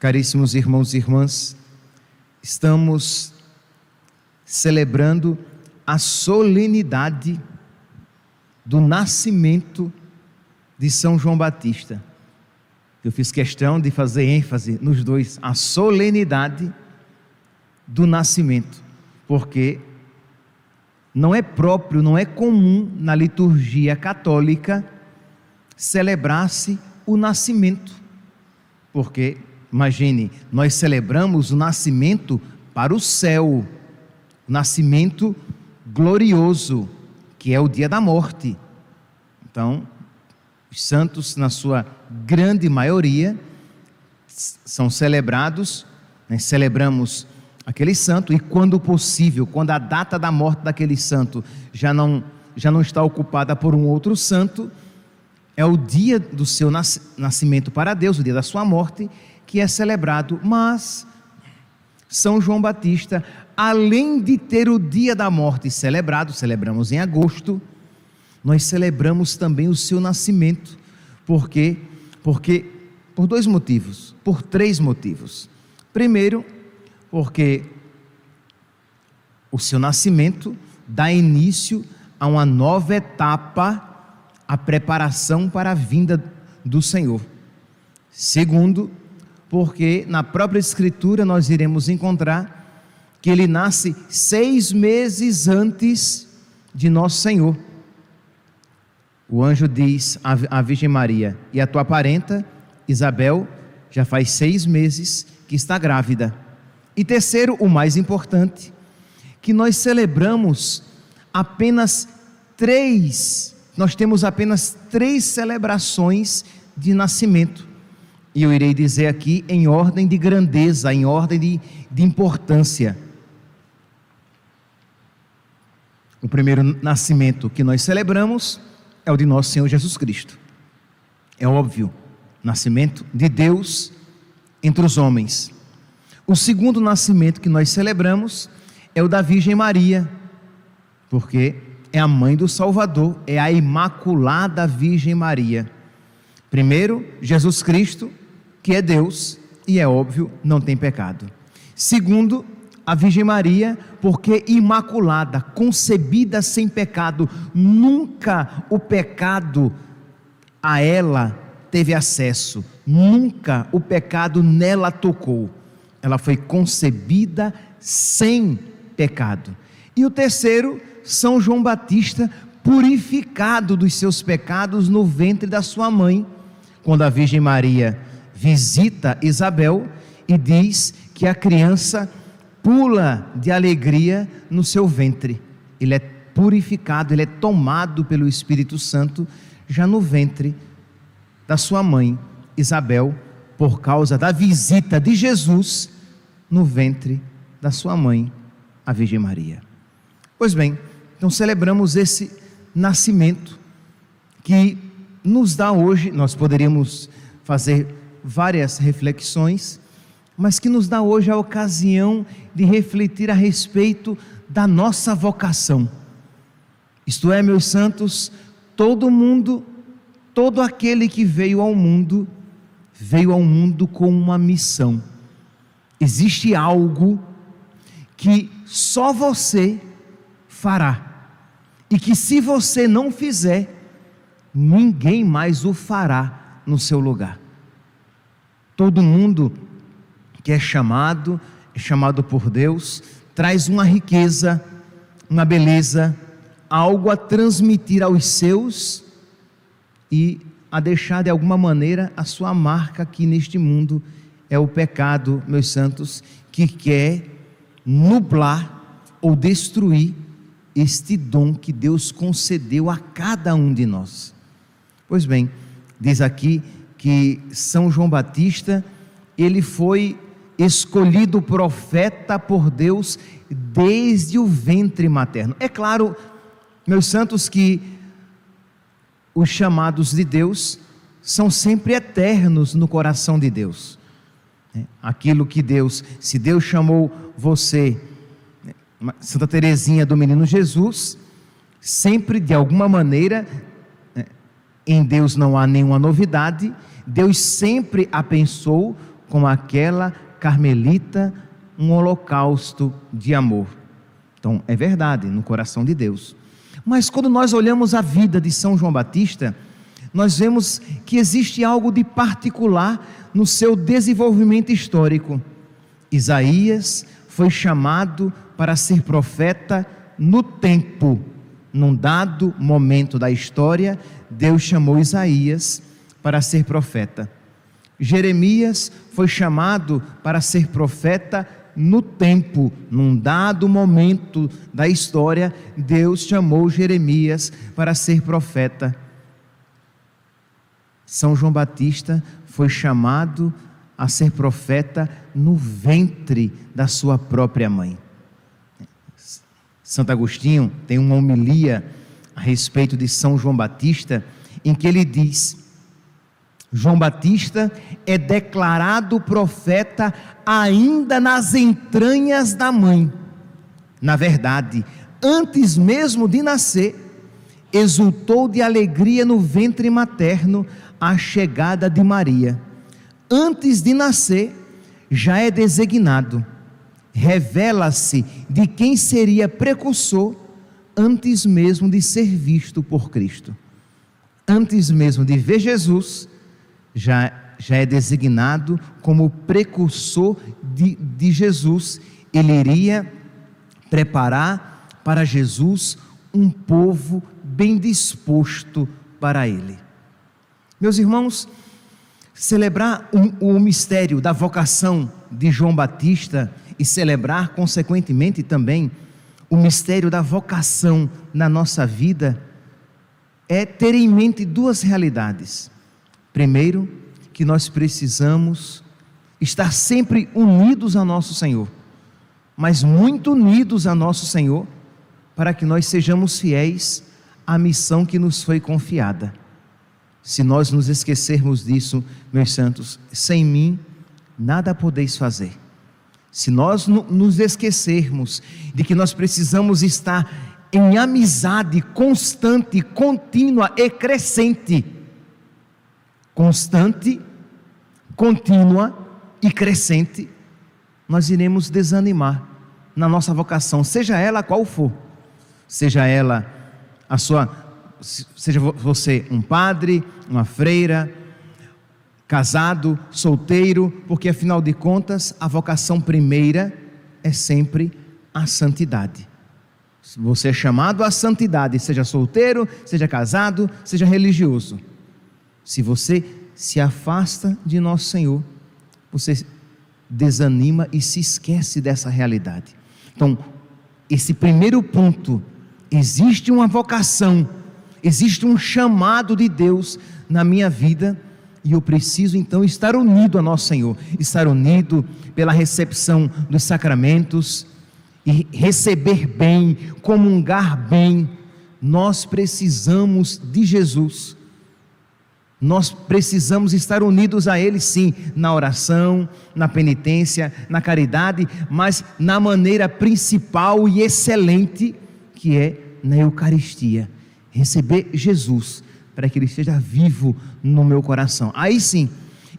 Caríssimos irmãos e irmãs, estamos celebrando a solenidade do nascimento de São João Batista. Eu fiz questão de fazer ênfase nos dois, a solenidade do nascimento, porque não é próprio, não é comum na liturgia católica celebrar-se o nascimento, porque, imagine, nós celebramos o nascimento para o céu, o nascimento glorioso, que é o dia da morte. Então, os santos, na sua grande maioria, são celebrados, celebramos aquele santo, e quando possível, quando a data da morte daquele santo já não está ocupada por um outro santo, é o dia do seu nascimento para Deus, o dia da sua morte, que é celebrado. Mas São João Batista, além de ter o dia da morte celebrado, celebramos em agosto, nós celebramos também o seu nascimento. Por quê? Porque por dois motivos, por três motivos. Primeiro, porque o seu nascimento dá início a uma nova etapa, a preparação para a vinda do Senhor. Segundo, porque na própria Escritura nós iremos encontrar que ele nasce 6 meses antes de Nosso Senhor. O anjo diz à Virgem Maria: e a tua parenta, Isabel, já faz 6 meses que está grávida. E terceiro, o mais importante, que nós celebramos apenas 3, nós temos apenas 3 celebrações de nascimento. E eu irei dizer aqui em ordem de grandeza, em ordem de importância. O primeiro nascimento que nós celebramos é o de nosso Senhor Jesus Cristo. É óbvio, nascimento de Deus entre os homens. O segundo nascimento que nós celebramos é o da Virgem Maria, porque é a mãe do Salvador, é a Imaculada Virgem Maria. Primeiro, Jesus Cristo, que é Deus e é óbvio, não tem pecado. Segundo, a Virgem Maria, porque imaculada, concebida sem pecado, nunca o pecado a ela teve acesso, nunca o pecado nela tocou. Ela foi concebida sem pecado. E o terceiro, São João Batista, purificado dos seus pecados no ventre da sua mãe, quando a Virgem Maria visita Isabel e diz que a criança pula de alegria no seu ventre. Ele é purificado, ele é tomado pelo Espírito Santo já no ventre da sua mãe, Isabel, por causa da visita de Jesus no ventre da sua mãe, a Virgem Maria. Pois bem, então celebramos esse nascimento que nos dá hoje, nós poderíamos fazer várias reflexões, mas que nos dá hoje a ocasião de refletir a respeito da nossa vocação. Isto é, meus santos, todo mundo, todo aquele que veio ao mundo com uma missão. Existe algo que só você fará, e que se você não fizer, ninguém mais o fará no seu lugar. Todo mundo que é chamado por Deus, traz uma riqueza, uma beleza, algo a transmitir aos seus e a deixar de alguma maneira a sua marca aqui neste mundo. É o pecado, meus santos, que quer nublar ou destruir este dom que Deus concedeu a cada um de nós. Pois bem, diz aqui que São João Batista, ele foi escolhido profeta por Deus desde o ventre materno. É claro, meus santos, que os chamados de Deus são sempre eternos no coração de Deus. Aquilo que Deus, se Deus chamou você, Santa Teresinha do Menino Jesus, sempre de alguma maneira, em Deus não há nenhuma novidade, Deus sempre a pensou com aquela carmelita um holocausto de amor. Então, é verdade, no coração de Deus. Mas quando nós olhamos a vida de São João Batista, nós vemos que existe algo de particular no seu desenvolvimento histórico. Isaías foi chamado para ser profeta no tempo. Num dado momento da história, Deus chamou Isaías para ser profeta. Jeremias foi chamado para ser profeta no tempo. Num dado momento da história, Deus chamou Jeremias para ser profeta. São João Batista foi chamado a ser profeta no ventre da sua própria mãe. Santo Agostinho tem uma homilia a respeito de São João Batista, em que ele diz: João Batista é declarado profeta ainda nas entranhas da mãe. Na verdade, antes mesmo de nascer, exultou de alegria no ventre materno a chegada de Maria. Antes de nascer, já é designado. Revela-se de quem seria precursor antes mesmo de ser visto por Cristo. Antes mesmo de ver Jesus, já é designado como precursor de Jesus. Ele iria preparar para Jesus um povo bem disposto para ele. Meus irmãos, celebrar o mistério da vocação de João Batista e celebrar, consequentemente, também o mistério da vocação na nossa vida é ter em mente duas realidades. Primeiro, que nós precisamos estar sempre unidos a nosso Senhor, mas muito unidos a nosso Senhor, para que nós sejamos fiéis à missão que nos foi confiada. Se nós nos esquecermos disso, meus santos, sem mim nada podeis fazer. Se nós nos esquecermos de que nós precisamos estar em amizade constante, contínua e crescente, constante, contínua e crescente, nós iremos desanimar na nossa vocação, seja ela qual for, seja ela seja você um padre, uma freira, casado, solteiro, porque afinal de contas a vocação primeira é sempre a santidade. Você é chamado à santidade, seja solteiro, seja casado, seja religioso. Se você se afasta de nosso Senhor, você desanima e se esquece dessa realidade. Então, esse primeiro ponto, existe uma vocação, existe um chamado de Deus na minha vida, e eu preciso então estar unido a nosso Senhor, estar unido pela recepção dos sacramentos, e receber bem, comungar bem. Nós precisamos de Jesus, nós precisamos estar unidos a Ele, sim, na oração, na penitência, na caridade, mas na maneira principal e excelente, que é na Eucaristia, receber Jesus, para que Ele esteja vivo no meu coração. Aí sim,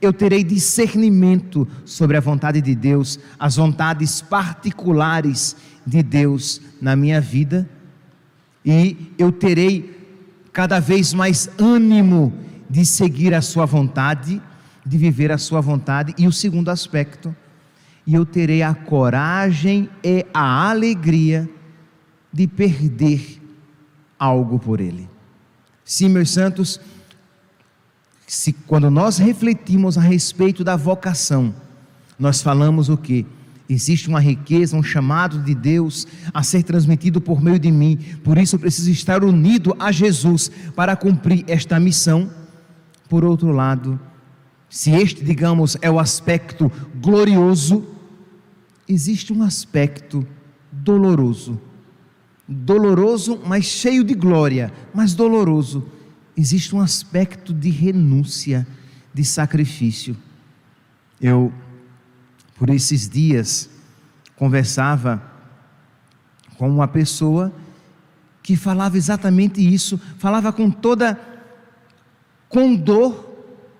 eu terei discernimento sobre a vontade de Deus, as vontades particulares de Deus na minha vida, e eu terei cada vez mais ânimo de seguir a sua vontade, de viver a sua vontade. E o segundo aspecto, e eu terei a coragem e a alegria de perder algo por Ele. Sim, meus santos, quando nós refletimos a respeito da vocação, nós falamos o quê? Existe uma riqueza, um chamado de Deus a ser transmitido por meio de mim, por isso eu preciso estar unido a Jesus para cumprir esta missão. Por outro lado, se este, digamos, é o aspecto glorioso, existe um aspecto doloroso, mas cheio de glória, mas doloroso. Existe um aspecto de renúncia, de sacrifício. Eu, por esses dias, conversava com uma pessoa que falava exatamente isso, falava com dor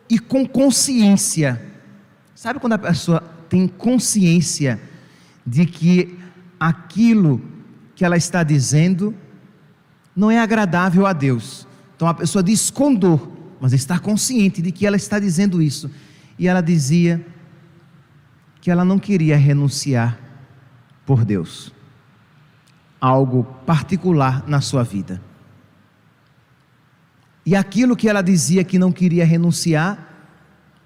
e com consciência, Sabe quando a pessoa tem consciência de que aquilo que ela está dizendo não é agradável a Deus? Então a pessoa diz com dor, mas está consciente de que ela está dizendo isso. E ela dizia que ela não queria renunciar por Deus, algo particular na sua vida. E aquilo que ela dizia que não queria renunciar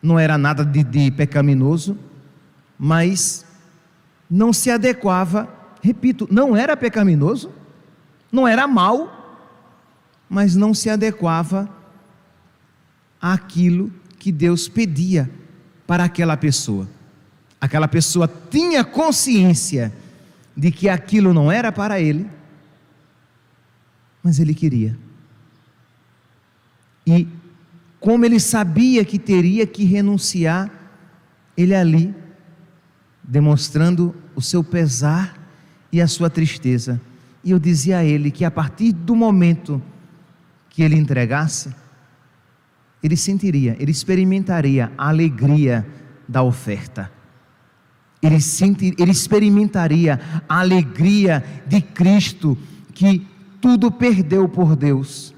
não era nada de pecaminoso, mas não se adequava, repito, não era pecaminoso, não era mal, mas não se adequava àquilo que Deus pedia para aquela pessoa. Aquela pessoa tinha consciência de que aquilo não era para ele, mas ele queria. E como ele sabia que teria que renunciar, ele ali, demonstrando o seu pesar e a sua tristeza. E eu dizia a ele que a partir do momento que ele entregasse, ele sentiria, ele experimentaria a alegria da oferta. Ele experimentaria a alegria de Cristo, que tudo perdeu por Deus.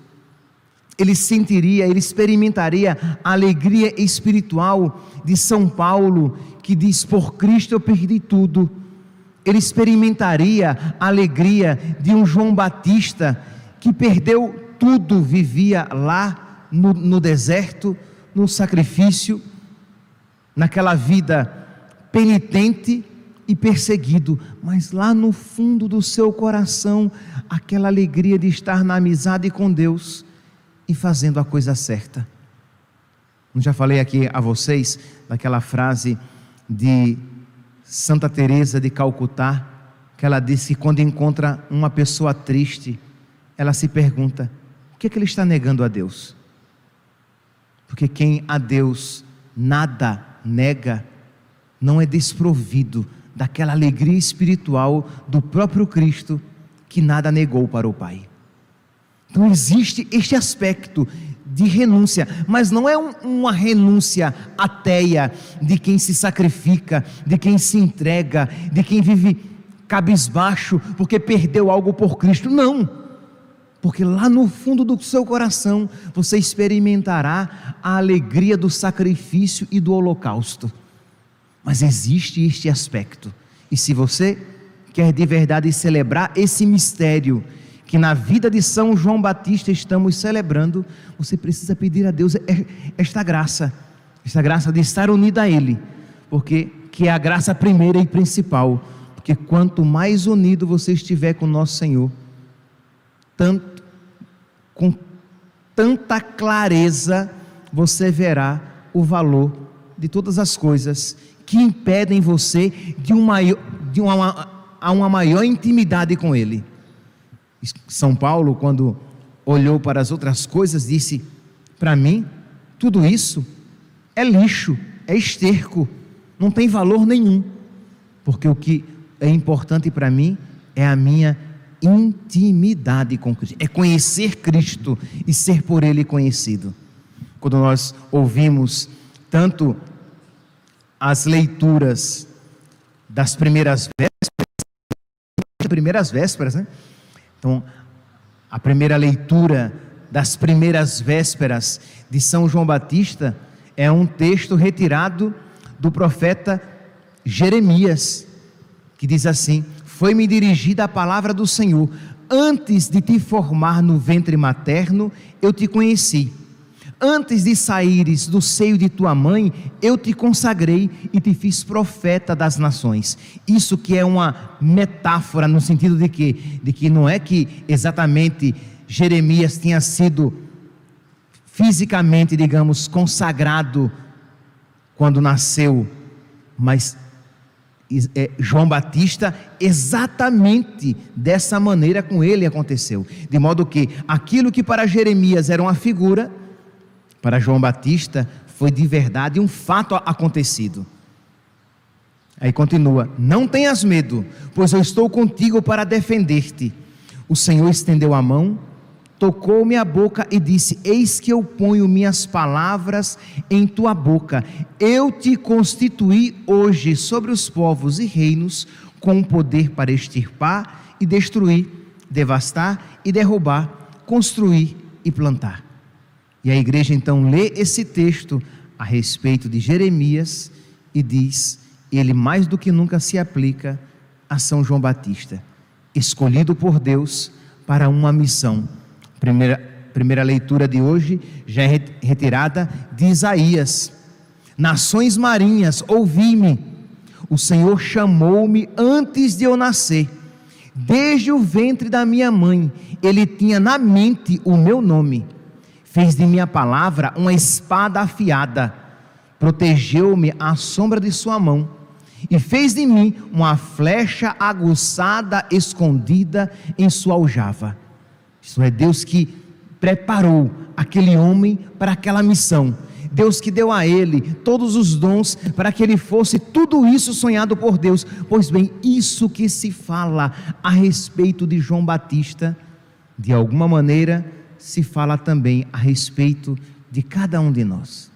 Ele sentiria, ele experimentaria a alegria espiritual de São Paulo, que diz: por Cristo eu perdi tudo. Ele experimentaria a alegria de um João Batista, que perdeu tudo, vivia lá no deserto, no sacrifício, naquela vida penitente e perseguido, mas lá no fundo do seu coração, aquela alegria de estar na amizade com Deus e fazendo a coisa certa. Eu já falei aqui a vocês daquela frase de Santa Teresa de Calcutá, que ela disse que quando encontra uma pessoa triste, ela se pergunta: o que é que ele está negando a Deus? Porque quem a Deus nada nega, não é desprovido daquela alegria espiritual do próprio Cristo, que nada negou para o Pai. Então existe este aspecto de renúncia, mas não é uma renúncia ateia, de quem se sacrifica, de quem se entrega, de quem vive cabisbaixo porque perdeu algo por Cristo. Não, porque lá no fundo do seu coração você experimentará a alegria do sacrifício e do holocausto. Mas existe este aspecto, e se você quer de verdade celebrar esse mistério que na vida de São João Batista estamos celebrando, você precisa pedir a Deus esta graça de estar unido a Ele, porque que é a graça primeira e principal, porque quanto mais unido você estiver com nosso Senhor, com tanta clareza você verá o valor de todas as coisas que impedem você de uma maior intimidade com Ele. São Paulo, quando olhou para as outras coisas, disse: para mim, tudo isso é lixo, é esterco, não tem valor nenhum, porque o que é importante para mim é a minha intimidade com Cristo, é conhecer Cristo e ser por Ele conhecido. Quando nós ouvimos tanto as leituras das primeiras vésperas, né? Então, a primeira leitura das primeiras vésperas de São João Batista é um texto retirado do profeta Jeremias, que diz assim: foi-me dirigida a palavra do Senhor, antes de te formar no ventre materno, eu te conheci. Antes de saíres do seio de tua mãe, eu te consagrei e te fiz profeta das nações. Isso que é uma metáfora, no sentido de que não é que exatamente Jeremias tinha sido fisicamente, digamos, consagrado quando nasceu, mas João Batista, exatamente dessa maneira com ele aconteceu. De modo que aquilo que para Jeremias era uma figura, para João Batista foi de verdade um fato acontecido. Aí continua: não tenhas medo, pois eu estou contigo para defender-te. O Senhor estendeu a mão, tocou-me a boca e disse: eis que eu ponho minhas palavras em tua boca, eu te constituí hoje sobre os povos e reinos, com poder para extirpar e destruir, devastar e derrubar, construir e plantar. E a igreja então lê esse texto a respeito de Jeremias e diz: ele mais do que nunca se aplica a São João Batista, escolhido por Deus para uma missão. Primeira leitura de hoje já é retirada de Isaías: nações marinhas, ouvi-me, o Senhor chamou-me antes de eu nascer, desde o ventre da minha mãe, ele tinha na mente o meu nome, fez de minha palavra uma espada afiada, protegeu-me à sombra de sua mão, e fez de mim uma flecha aguçada, escondida em sua aljava. Isso é Deus que preparou aquele homem para aquela missão. Deus que deu a ele todos os dons para que ele fosse tudo isso sonhado por Deus. Pois bem, isso que se fala a respeito de João Batista, de alguma maneira se fala também a respeito de cada um de nós.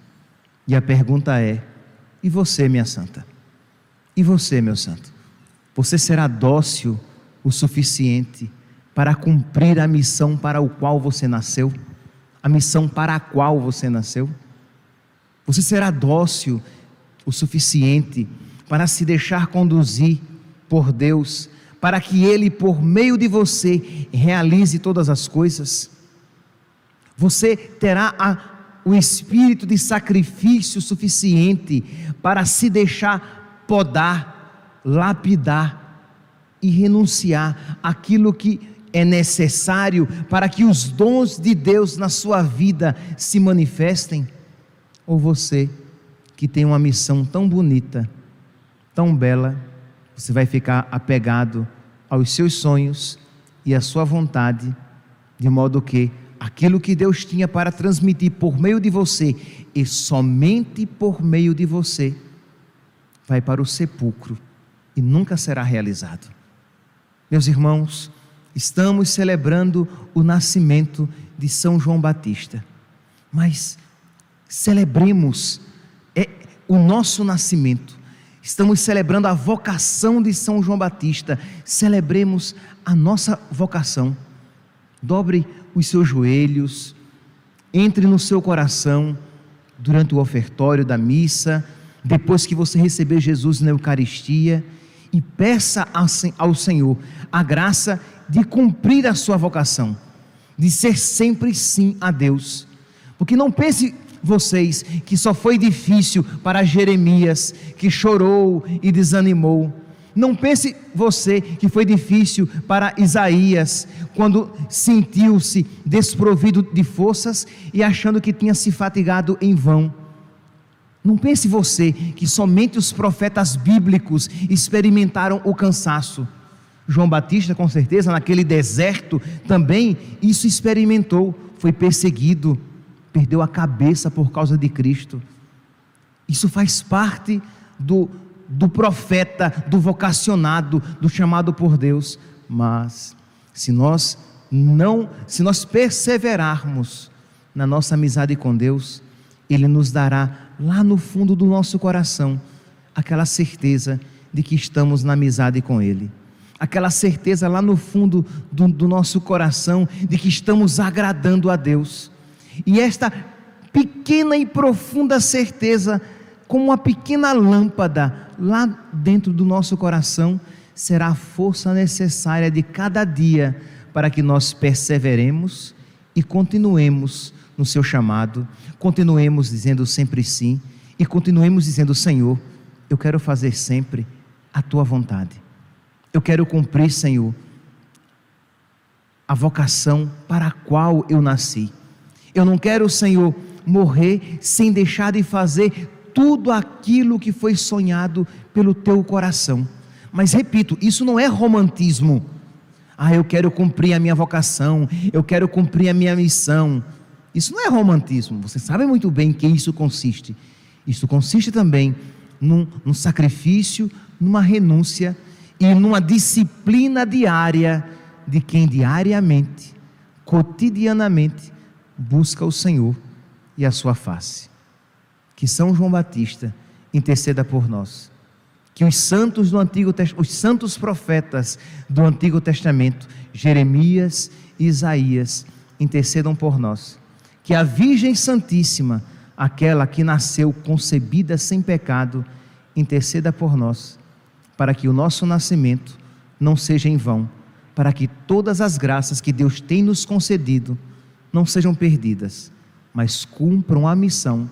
E a pergunta é: e você, minha santa? E você, meu santo? Você será dócil o suficiente para cumprir a missão para o qual você nasceu? A missão para a qual você nasceu? Você será dócil o suficiente para se deixar conduzir por Deus, para que Ele, por meio de você, realize todas as coisas? Você terá o espírito de sacrifício suficiente para se deixar podar, lapidar e renunciar àquilo que é necessário para que os dons de Deus na sua vida se manifestem? Ou você, que tem uma missão tão bonita, tão bela, você vai ficar apegado aos seus sonhos e à sua vontade, de modo que aquilo que Deus tinha para transmitir por meio de você, e somente por meio de você, vai para o sepulcro e nunca será realizado. Meus irmãos, estamos celebrando o nascimento de São João Batista, mas celebremos o nosso nascimento. Estamos celebrando a vocação de São João Batista, celebremos a nossa vocação. Dobre os seus joelhos, entre no seu coração durante o ofertório da missa, depois que você receber Jesus na Eucaristia, e peça ao Senhor a graça de cumprir a sua vocação, de ser sempre sim a Deus. Porque não pense vocês que só foi difícil para Jeremias, que chorou e desanimou. Não pense você que foi difícil para Isaías, quando sentiu-se desprovido de forças e achando que tinha se fatigado em vão. Não pense você que somente os profetas bíblicos experimentaram o cansaço. João Batista, com certeza, naquele deserto também isso experimentou, foi perseguido, perdeu a cabeça por causa de Cristo. Isso faz parte do profeta, do vocacionado, do chamado por Deus. Mas se nós perseverarmos na nossa amizade com Deus, Ele nos dará lá no fundo do nosso coração aquela certeza de que estamos na amizade com Ele, aquela certeza lá no fundo do nosso coração de que estamos agradando a Deus. E esta pequena e profunda certeza, como uma pequena lâmpada lá dentro do nosso coração, será a força necessária de cada dia para que nós perseveremos e continuemos no seu chamado, continuemos dizendo sempre sim, e continuemos dizendo: Senhor, eu quero fazer sempre a tua vontade, eu quero cumprir, Senhor, a vocação para a qual eu nasci. Eu não quero, Senhor, morrer sem deixar de fazer tudo aquilo que foi sonhado pelo teu coração. Mas repito, isso não é romantismo. Eu quero cumprir a minha vocação, eu quero cumprir a minha missão. Isso não é romantismo. Você sabe muito bem que isso consiste. Isso consiste também num sacrifício, numa renúncia e numa disciplina diária de quem diariamente cotidianamente busca o Senhor e a sua face. Que São João Batista interceda por nós. Que os santos os santos profetas do Antigo Testamento, Jeremias e Isaías, intercedam por nós. Que a Virgem Santíssima, aquela que nasceu concebida sem pecado, interceda por nós, para que o nosso nascimento não seja em vão, para que todas as graças que Deus tem nos concedido não sejam perdidas, mas cumpram a missão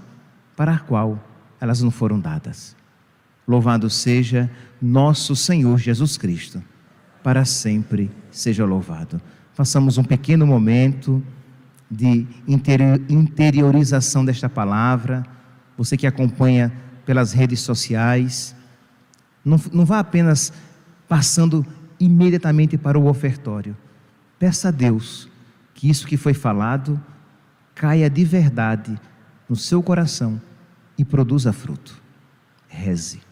para a qual elas não foram dadas. Louvado seja nosso Senhor Jesus Cristo, para sempre seja louvado. Façamos um pequeno momento de interiorização desta palavra. Você que acompanha pelas redes sociais, não vá apenas passando imediatamente para o ofertório. Peça a Deus que isso que foi falado caia de verdade no seu coração e produza fruto. Reze.